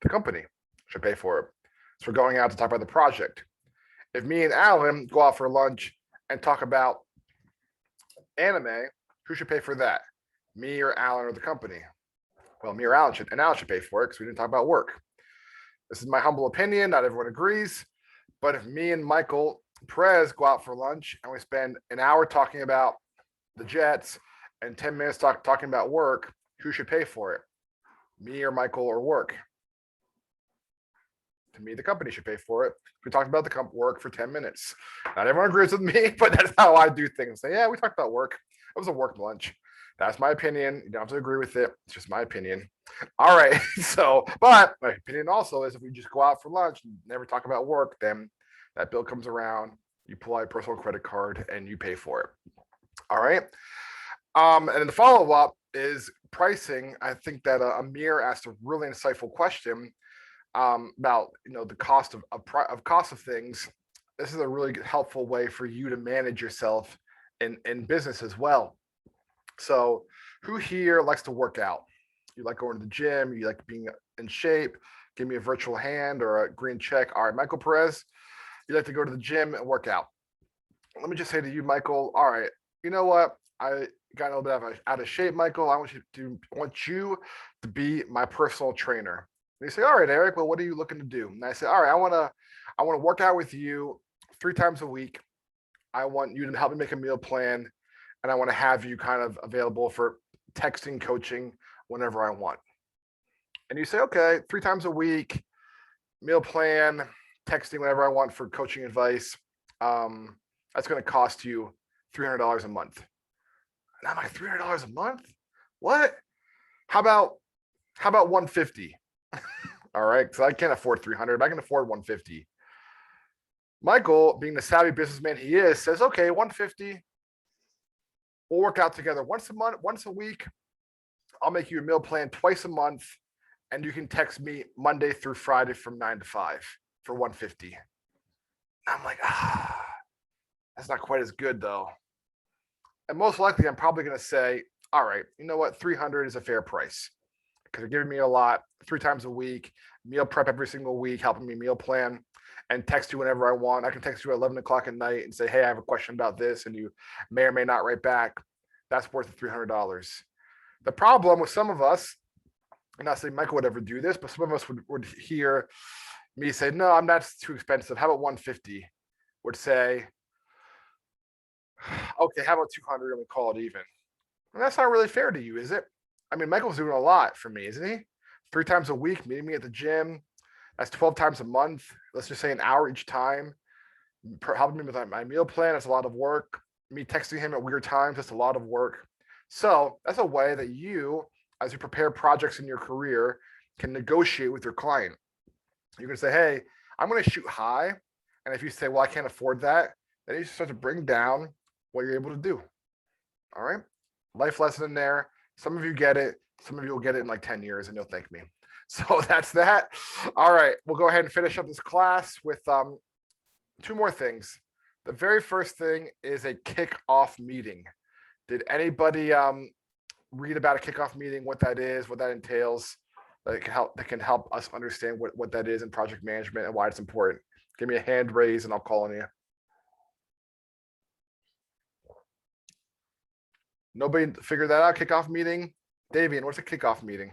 The company should pay for it. So we're going out to talk about the project. If me and Alan go out for lunch and talk about anime, who should pay for that? Me or Alan or the company? Well, me or Alan should, and Alan should pay for it because we didn't talk about work. This is my humble opinion. Not everyone agrees. But if me and Michael Perez go out for lunch and we spend an hour talking about the Jets and 10 minutes talking about work, who should pay for it? Me or Michael or work? To me, the company should pay for it. We talked about the work for 10 minutes. Not everyone agrees with me, but that's how I do things. Say, yeah, we talked about work. It was a work lunch. That's my opinion. You don't have to agree with it. It's just my opinion. All right. So, but my opinion also is if we just go out for lunch and never talk about work, then that bill comes around, you pull out your personal credit card and you pay for it. All right. And then the follow-up is pricing. I think that Amir asked a really insightful question about the cost of things. This is a really helpful way for you to manage yourself in business as well. So who here likes to work out? You like going to the gym, you like being in shape? Give me a virtual hand or a green check. All right, Michael Perez, you like to go to the gym and work out. Let me just say to you, Michael, all right, you know what? I got a little bit out of shape, Michael. I want you to be my personal trainer. And you say, all right, Eric, well, what are you looking to do? And I say, all right, I want to work out with you 3 times a week. I want you to help me make a meal plan, and I want to have you kind of available for texting, coaching whenever I want. And you say, okay, 3 times a week, meal plan, texting whenever I want for coaching advice. That's going to cost you $300 a month. And I'm like, $300 a month? What? How about 150? All right, because I can't afford 300, but I can afford 150. Michael, being the savvy businessman he is, says, okay, 150. We'll work out together once a month, once a week. I'll make you a meal plan twice a month, and you can text me Monday through Friday from 9 to 5 for 150. I'm like, that's not quite as good though. And most likely, I'm probably going to say, all right, you know what? 300 is a fair price because you're giving me a lot 3 times a week, meal prep every single week, helping me meal plan, and text you whenever I want. I can text you at 11 o'clock at night and say, hey, I have a question about this, and you may or may not write back. That's worth the $300. The problem with some of us, I'm not saying Michael would ever do this, but some of us would hear me say, no, I'm not too expensive. How about 150? Would say, okay, how about 200 and we call it even? And that's not really fair to you, is it? I mean, Michael's doing a lot for me, isn't he? 3 times a week, meeting me at the gym. That's 12 times a month. Let's just say an hour each time. Helping me with my meal plan. That's a lot of work. Me texting him at weird times. That's a lot of work. So that's a way that you, as you prepare projects in your career, can negotiate with your client. You can say, hey, I'm going to shoot high. And if you say, well, I can't afford that, then you start to bring down what you're able to do. All right. Life lesson in there. Some of you get it. Some of you will get it in like 10 years and you'll thank me. So that's that. All right. We'll go ahead and finish up this class with 2 more things. The very first thing is a kickoff meeting. Did anybody read about a kickoff meeting, what that is, what that entails? That can help us understand what that is in project management and why it's important. Give me a hand raise and I'll call on you. Nobody figured that out? Kickoff meeting? Davian, what's a kickoff meeting?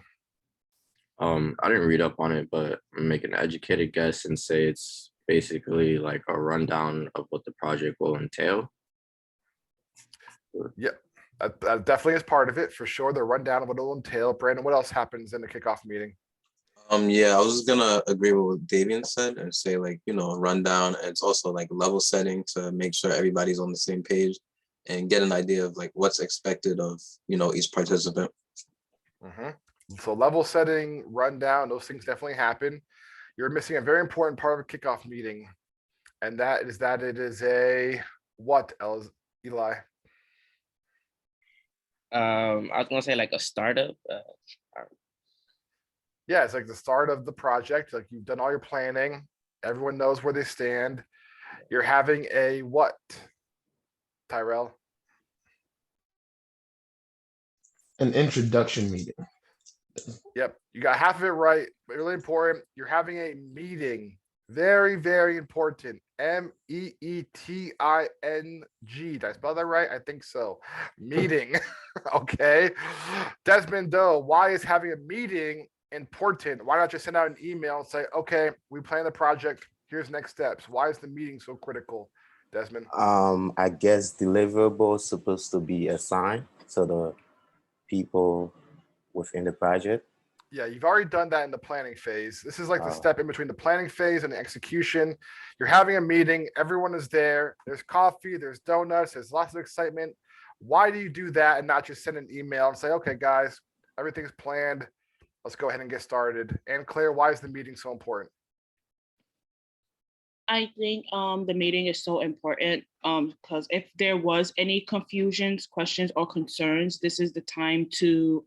I didn't read up on it, but I'm making an educated guess and say it's basically like a rundown of what the project will entail. Yeah, that definitely is part of it for sure. The rundown of what it'll entail. Brandon, what else happens in the kickoff meeting? Yeah, I was gonna agree with what Davian said and say like, rundown. And it's also like level setting to make sure everybody's on the same page and get an idea of like what's expected of, each participant. So level setting, rundown, those things definitely happen. You're missing a very important part of a kickoff meeting. And that it is a what, Eli? I was gonna say like a startup. Yeah, it's like the start of the project. Like you've done all your planning. Everyone knows where they stand. You're having a what, Tyrell? An introduction meeting. Yep, you got half of it right. Really important. You're having a meeting. Very, very important. MEETING. Did I spell that right? I think so. Meeting. Okay. Desmond Doe, why is having a meeting important? Why not just send out an email and say, okay, we plan the project. Here's next steps. Why is the meeting so critical, Desmond? I guess deliverables supposed to be assigned to the people within the project. Yeah, you've already done that in the planning phase. This is like the step in between the planning phase and the execution. You're having a meeting. Everyone is there. There's coffee. There's donuts. There's lots of excitement. Why do you do that and not just send an email and say, okay, guys, everything's planned. Let's go ahead and get started. And Claire, why is the meeting so important? I think the meeting is so important because if there was any confusions, questions, or concerns, this is the time to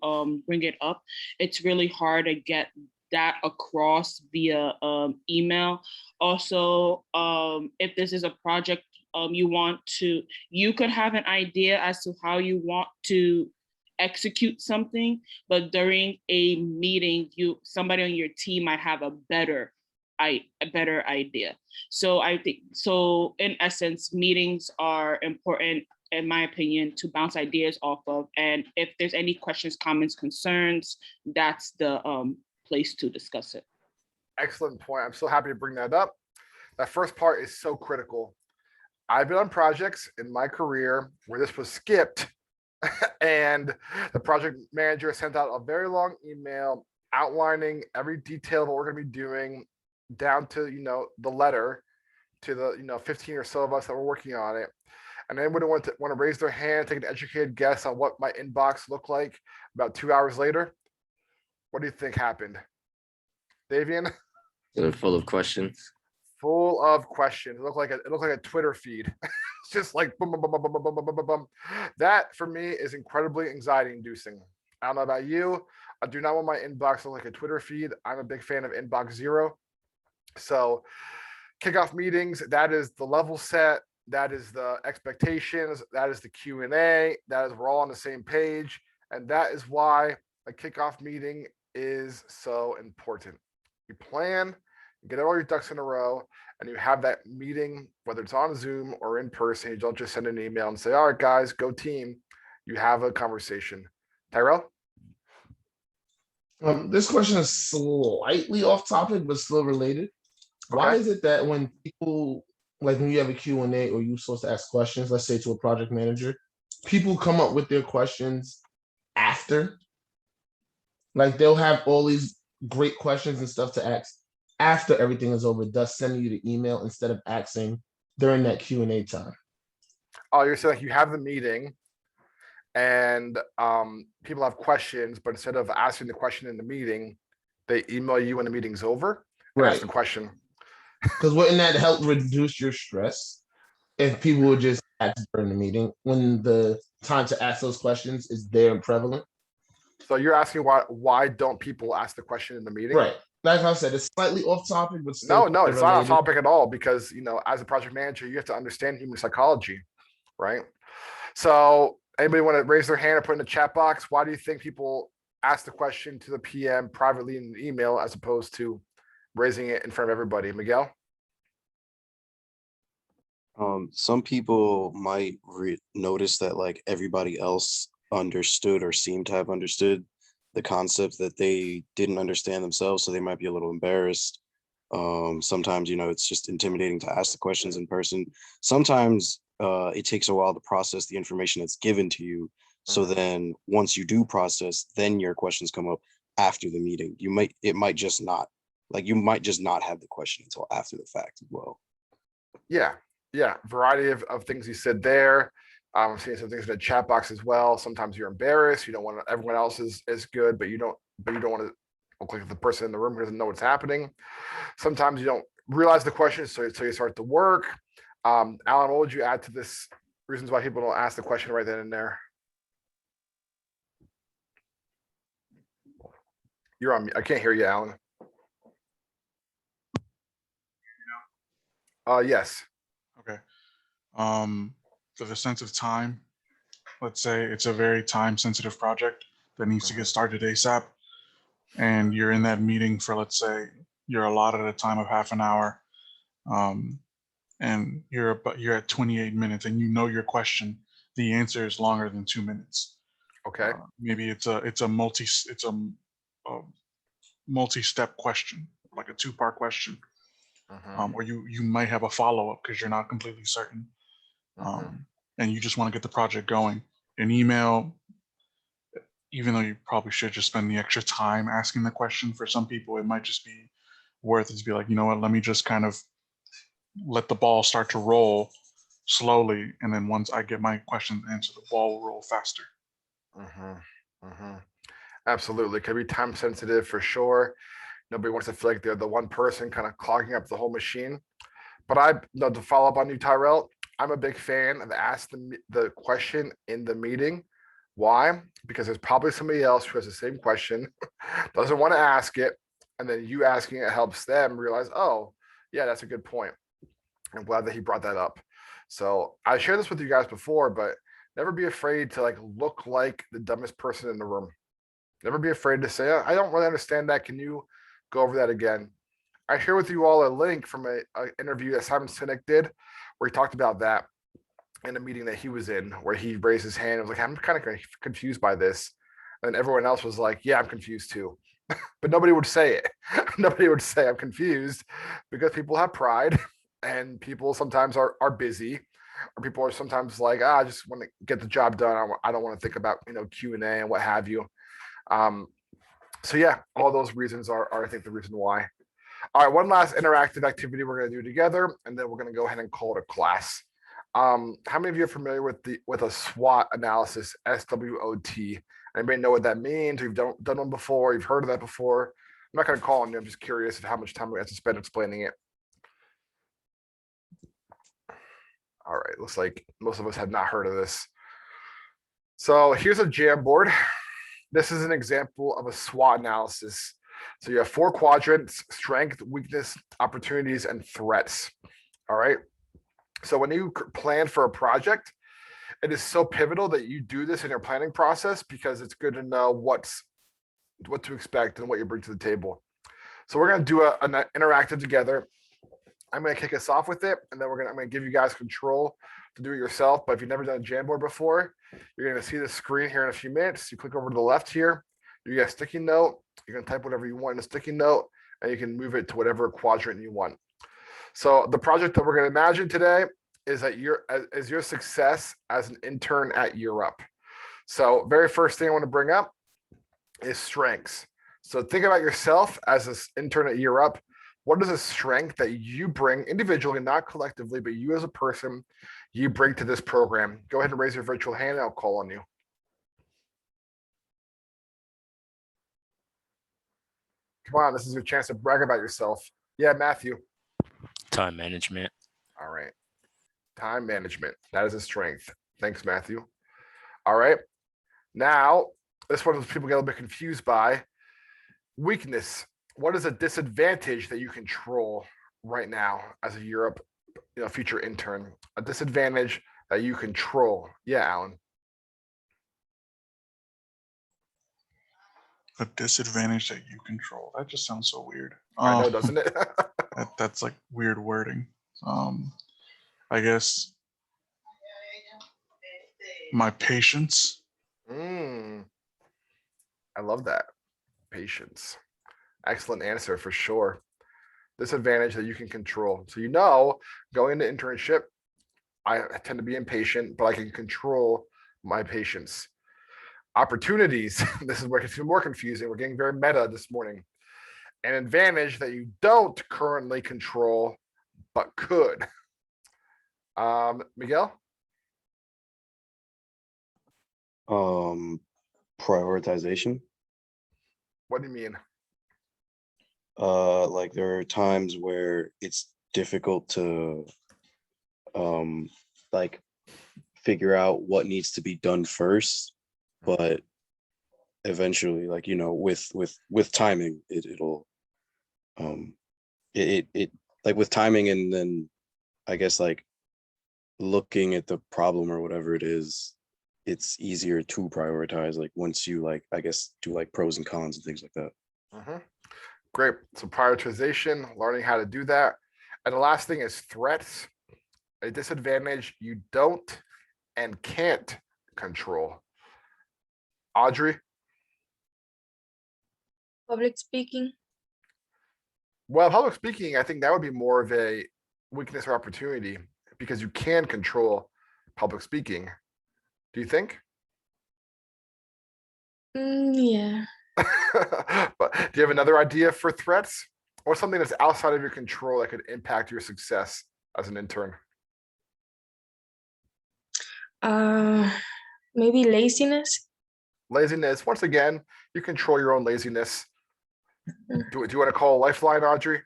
bring it up. It's really hard to get that across via email. Also, if this is a project you could have an idea as to how you want to execute something, but during a meeting, somebody on your team might have a better idea. So I think, in essence, meetings are important, in my opinion, to bounce ideas off of. And if there's any questions, comments, concerns, that's the place to discuss it. excellent point. I'm so happy to bring that up. That first part is so critical. I've been on projects in my career where this was skipped and the project manager sent out a very long email outlining every detail of what we're going to be doing down to, the letter to the, 15 or so of us that were working on it. And anybody want to raise their hand, take an educated guess on what my inbox looked like about 2 hours later? What do you think happened? Davian? They're full of questions. Full of questions. It looked like a Twitter feed. It's just like boom, boom, boom, boom, boom, boom, boom, boom, boom. That for me is incredibly anxiety inducing. I don't know about you. I do not want my inbox to look like a Twitter feed. I'm a big fan of inbox zero. So kickoff meetings, that is the level set. That is the expectations. That is the Q&A. That is we're all on the same page. And that is why a kickoff meeting is so important. You plan, you get all your ducks in a row, and you have that meeting, whether it's on Zoom or in person. You don't just send an email and say, all right, guys, go team. You have a conversation. Tyrell? This question is slightly off topic, but still related. Why is it that when people, like when you have a Q&A or you're supposed to ask questions, let's say to a project manager, people come up with their questions after? Like they'll have all these great questions and stuff to ask after everything is over, thus sending you the email instead of asking during that Q&A time. Oh, you're saying like you have the meeting and people have questions, but instead of asking the question in the meeting, they email you when the meeting's over and ask the question. Because wouldn't that help reduce your stress if people would just ask during the meeting when the time to ask those questions is there and prevalent? So you're asking why don't people ask the question in the meeting? Right. Like I said, it's slightly off topic, but No, still it's not off related. topic at all because, as a project manager, you have to understand human psychology, right? So anybody want to raise their hand or put in the chat box? Why do you think people ask the question to the PM privately in an email as opposed to raising it in front of everybody? Miguel? Some people might notice that like everybody else understood or seemed to have understood the concept that they didn't understand themselves, so they might be a little embarrassed. Sometimes, it's just intimidating to ask the questions in person. Sometimes it takes a while to process the information that's given to you. So then once you do process, then your questions come up after the meeting. You might just not have the question until after the fact as well. Yeah. Variety of things you said there. I'm seeing some things in the chat box as well. Sometimes you're embarrassed. You don't want to, everyone else is good, but you don't want to look like the person in the room who doesn't know what's happening. Sometimes you don't realize the question, so you start to work. Alan, what would you add to this? Reasons why people don't ask the question right then and there. You're on. I can't hear you, Alan. Yes. Okay. For the sense of time, let's say it's a very time sensitive project that needs to get started ASAP. And you're in that meeting for, let's say, you're allotted a time of half an hour. And you're at 28 minutes and you know your question, the answer is longer than 2 minutes. Okay. Maybe it's a multi-step question, like a 2-part question. Or you might have a follow-up because you're not completely certain. And you just want to get the project going. An email, even though you probably should just spend the extra time asking the question, for some people, it might just be worth it to be like, you know what, let me just kind of let the ball start to roll slowly. And then once I get my question answered, the ball will roll faster. Absolutely. Could be time sensitive for sure. Nobody wants to feel like they're the one person kind of clogging up the whole machine. But to follow up on you, Tyrell, I'm a big fan of asking the question in the meeting. Why? Because there's probably somebody else who has the same question, doesn't want to ask it, and then you asking it helps them realize, oh, yeah, that's a good point. I'm glad that he brought that up. So I shared this with you guys before, but never be afraid to look like the dumbest person in the room. Never be afraid to say, I don't really understand that. Can you go over that again? I share with you all a link from an interview that Simon Sinek did, where he talked about that in a meeting that he was in, where he raised his hand and was like, I'm kind of confused by this. And everyone else was like, yeah, I'm confused too. but nobody would say it. Nobody would say I'm confused because people have pride and people sometimes are busy, or people are sometimes like, I just want to get the job done. I don't want to think about, Q&A and what have you. So yeah, all those reasons are I think the reason why. All right, one last interactive activity we're going to do together, and then we're going to go ahead and call it a class. How many of you are familiar with a SWOT analysis, SWOT? Anybody know what that means? You've done one before, you've heard of that before. I'm not going to call on you, I'm just curious of how much time we have to spend explaining it. All right, looks like most of us have not heard of this. So here's a Jamboard. This is an example of a SWOT analysis. So you have 4 quadrants: strength, weakness, opportunities, and threats. All right. So when you plan for a project, it is so pivotal that you do this in your planning process, because it's good to know what to expect and what you bring to the table. So we're going to do an interactive together. I'm going to kick us off with it, and then I'm going to give you guys control to do it yourself. But if you've never done a Jamboard before, you're going to see the screen here in a few minutes. You click over to the left here, you get a sticky note. You're going to type whatever you want in a sticky note, and you can move it to whatever quadrant you want. So the project that we're going to imagine today is that your success as an intern at Year Up. So very first thing I want to bring up is strengths. So think about yourself as an intern at Year Up. What is a strength that you bring individually, not collectively, but you as a person, you bring to this program? Go ahead and raise your virtual hand, and I'll call on you. Come on, this is your chance to brag about yourself. Yeah, Matthew. Time management. All right. Time management. That is a strength. Thanks, Matthew. All right. Now, this one people get a little bit confused by. Weakness. What is a disadvantage that you control right now as a Year Up, future intern? A disadvantage that you control. Yeah, Alan. A disadvantage that you control. That just sounds so weird. I know, doesn't it? That's like weird wording. I guess my patience. I love that. Patience. Excellent answer for sure. Disadvantage that you can control. So going into internship, I tend to be impatient, but I can control my patience. Opportunities. This is where it gets more confusing. We're getting very meta this morning. An advantage that you don't currently control, but could. Miguel? Prioritization. What do you mean? Like there are times where it's difficult to like figure out what needs to be done first, but eventually, like, with timing, it'll like with timing, and then I guess like looking at the problem or whatever it is, it's easier to prioritize, like once you I guess do like pros and cons and things like that. Great. So prioritization, learning how to do that. And the last thing is threats. A disadvantage you don't and can't control. Audrey? Public speaking. Well, public speaking, I think that would be more of a weakness or opportunity, because you can control public speaking. Do you think? Yeah. But do you have another idea for threats, or something that's outside of your control that could impact your success as an intern? Maybe laziness. Laziness. Once again, you control your own laziness. Do you want to call a lifeline, Audrey?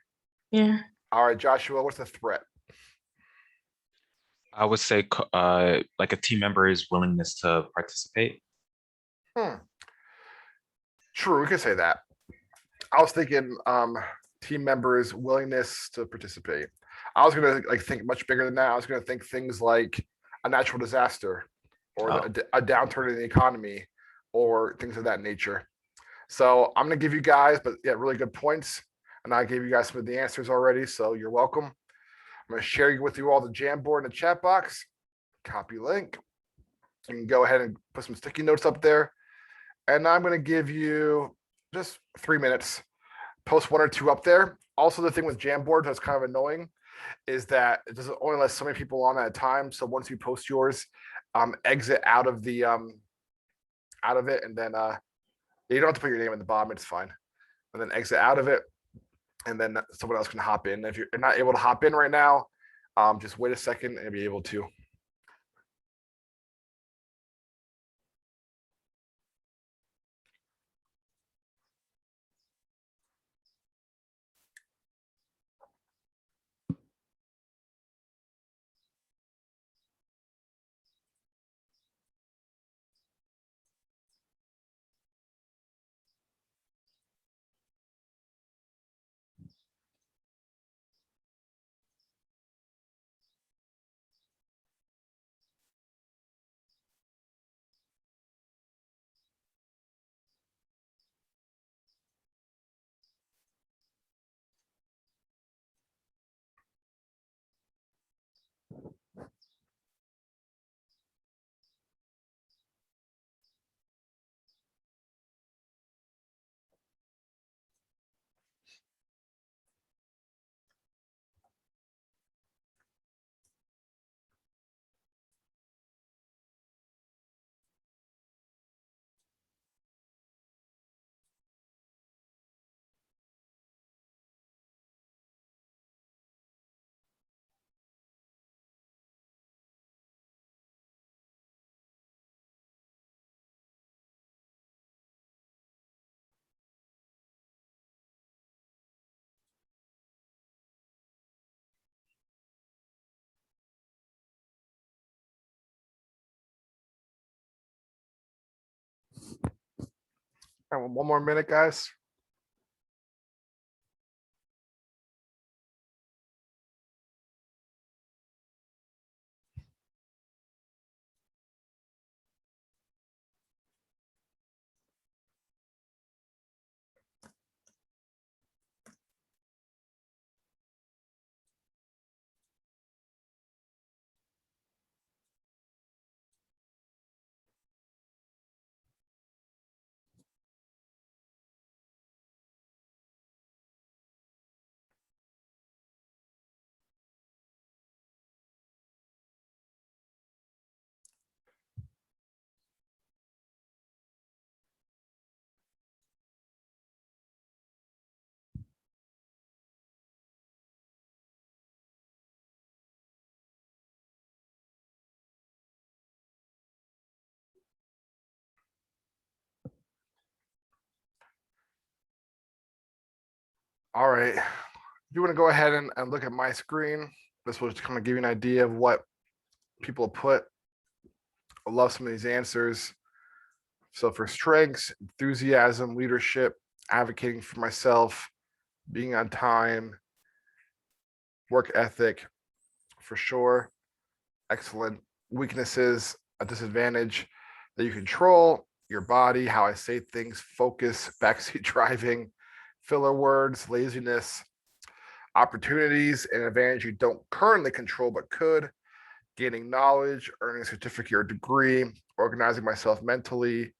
Yeah. All right, Joshua, what's the threat? I would say like a team member's willingness to participate. True, we could say that. I was thinking team members' willingness to participate. I was gonna think much bigger than that. I was gonna think things like a natural disaster, or a downturn in the economy, or things of that nature. So I'm gonna give you guys, but yeah, really good points. And I gave you guys some of the answers already, so you're welcome. I'm gonna share with you all the Jamboard in the chat box. Copy link. You can go ahead and put some sticky notes up there. And I'm gonna give you just 3 minutes. Post 1 or 2 up there. Also, the thing with Jamboard that's kind of annoying is that it doesn't only let so many people on at a time. So once you post yours, exit out of the out of it, and then you don't have to put your name in the bottom. It's fine. And then exit out of it, and then someone else can hop in. If you're not able to hop in right now, just wait a second and be able to. All right, 1 more minute, guys. All right. If you want to go ahead and look at my screen, this will just kind of give you an idea of what people put. I love some of these answers. So for strengths, enthusiasm, leadership, advocating for myself, being on time, work ethic, for sure. Excellent. Weaknesses, a disadvantage that you control, your body, how I say things, focus, backseat driving, filler words, laziness, opportunities, and advantage you don't currently control but could, gaining knowledge, earning a certificate or degree, organizing myself mentally,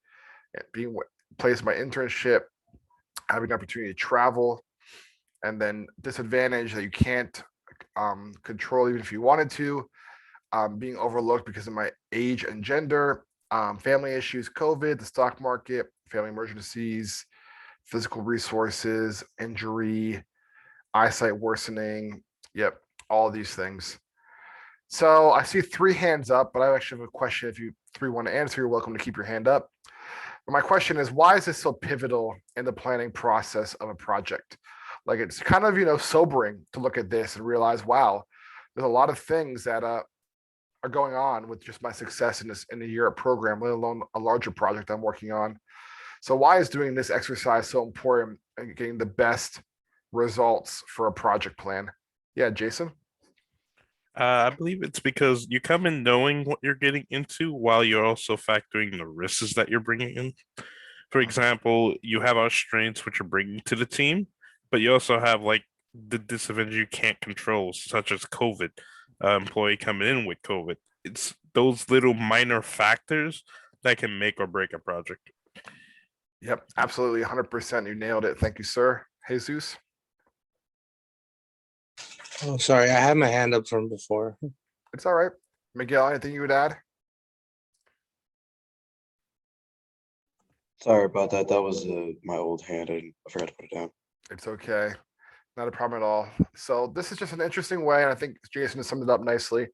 being placed my internship, having an opportunity to travel, and then disadvantage that you can't control even if you wanted to, being overlooked because of my age and gender, family issues, COVID, the stock market, family emergencies, physical resources, injury, eyesight worsening. Yep, all these things. So I see 3 hands up, but I actually have a question. If you 3 want to answer, you're welcome to keep your hand up. But my question is, why is this so pivotal in the planning process of a project? Like, it's kind of, sobering to look at this and realize, wow, there's a lot of things that are going on with just my success in a year program, let alone a larger project I'm working on. So why is doing this exercise so important and getting the best results for a project plan? Yeah, Jason? I believe it's because you come in knowing what you're getting into while you're also factoring the risks that you're bringing in. For example, you have our strengths, which you're bringing to the team, but you also have like the disadvantage you can't control, such as COVID, employee coming in with COVID. It's those little minor factors that can make or break a project. Yep, absolutely, 100%. You nailed it. Thank you, sir. Jesus. Oh, sorry, I had my hand up from before. It's all right. Miguel, anything you would add? Sorry about that. That was my old hand. I forgot to put it down. It's okay. Not a problem at all. So this is just an interesting way, and I think Jason has summed it up nicely.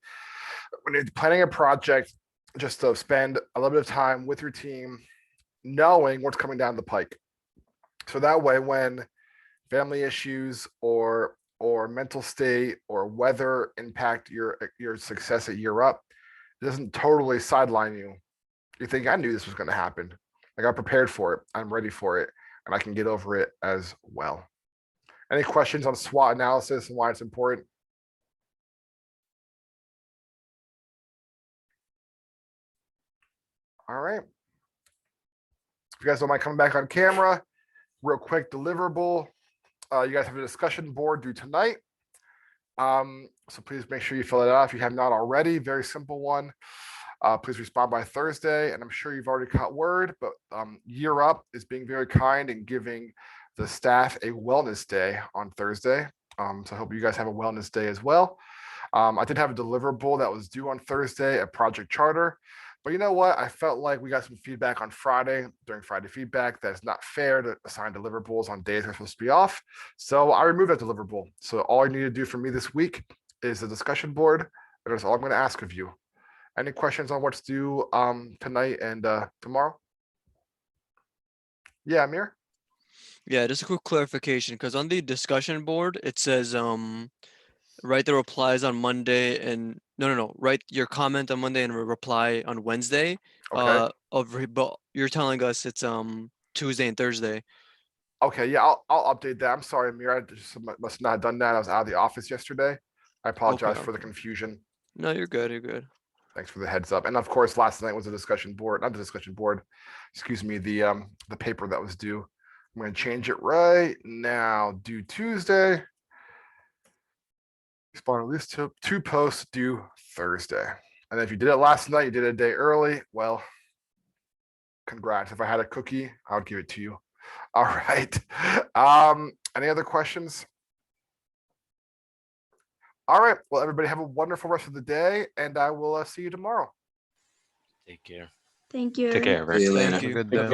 When you're planning a project, just to spend a little bit of time with your team, knowing what's coming down the pike. So that way, when family issues or mental state or weather impact your success at year up, it doesn't totally sideline you. You think, I knew this was going to happen. I got prepared for it. I'm ready for it, and I can get over it as well. Any questions on SWOT analysis and why it's important? All right. If you guys don't mind coming back on camera, real quick deliverable. You guys have a discussion board due tonight. So please make sure you fill it out if you have not already. Very simple one. Please respond by Thursday. And I'm sure you've already caught word, but Year Up is being very kind and giving the staff a wellness day on Thursday. So I hope you guys have a wellness day as well. I did have a deliverable that was due on Thursday at Project Charter. But you know what? I felt like we got some feedback on Friday during Friday feedback that it's not fair to assign deliverables on days they're supposed to be off. So I removed that deliverable. So all you need to do for me this week is the discussion board. And that's all I'm going to ask of you. Any questions on what's due tonight and tomorrow? Yeah, Amir? Yeah, just a quick clarification, because on the discussion board, it says, write the replies on Monday and no, write your comment on Monday and reply on Wednesday. Okay. But you're telling us it's Tuesday and Thursday. Okay, yeah, I'll update that. I'm sorry, Amir. I just must not have done that. I was out of the office yesterday. I apologize for the confusion. No, you're good. You're good. Thanks for the heads up. And of course, last night was a discussion board, not the discussion board, excuse me, the paper that was due. I'm going to change it right now, due Tuesday. Respond at least to 2 posts due Thursday. And if you did it last night, you did it a day early, well, congrats. If I had a cookie, I would give it to you. All right. Any other questions? All right. Well, everybody have a wonderful rest of the day, and I will see you tomorrow. Take care. Thank you. Take care, Eric. Thank you. Good day.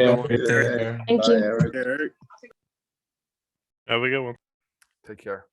Thank you. Have a good one. Take care.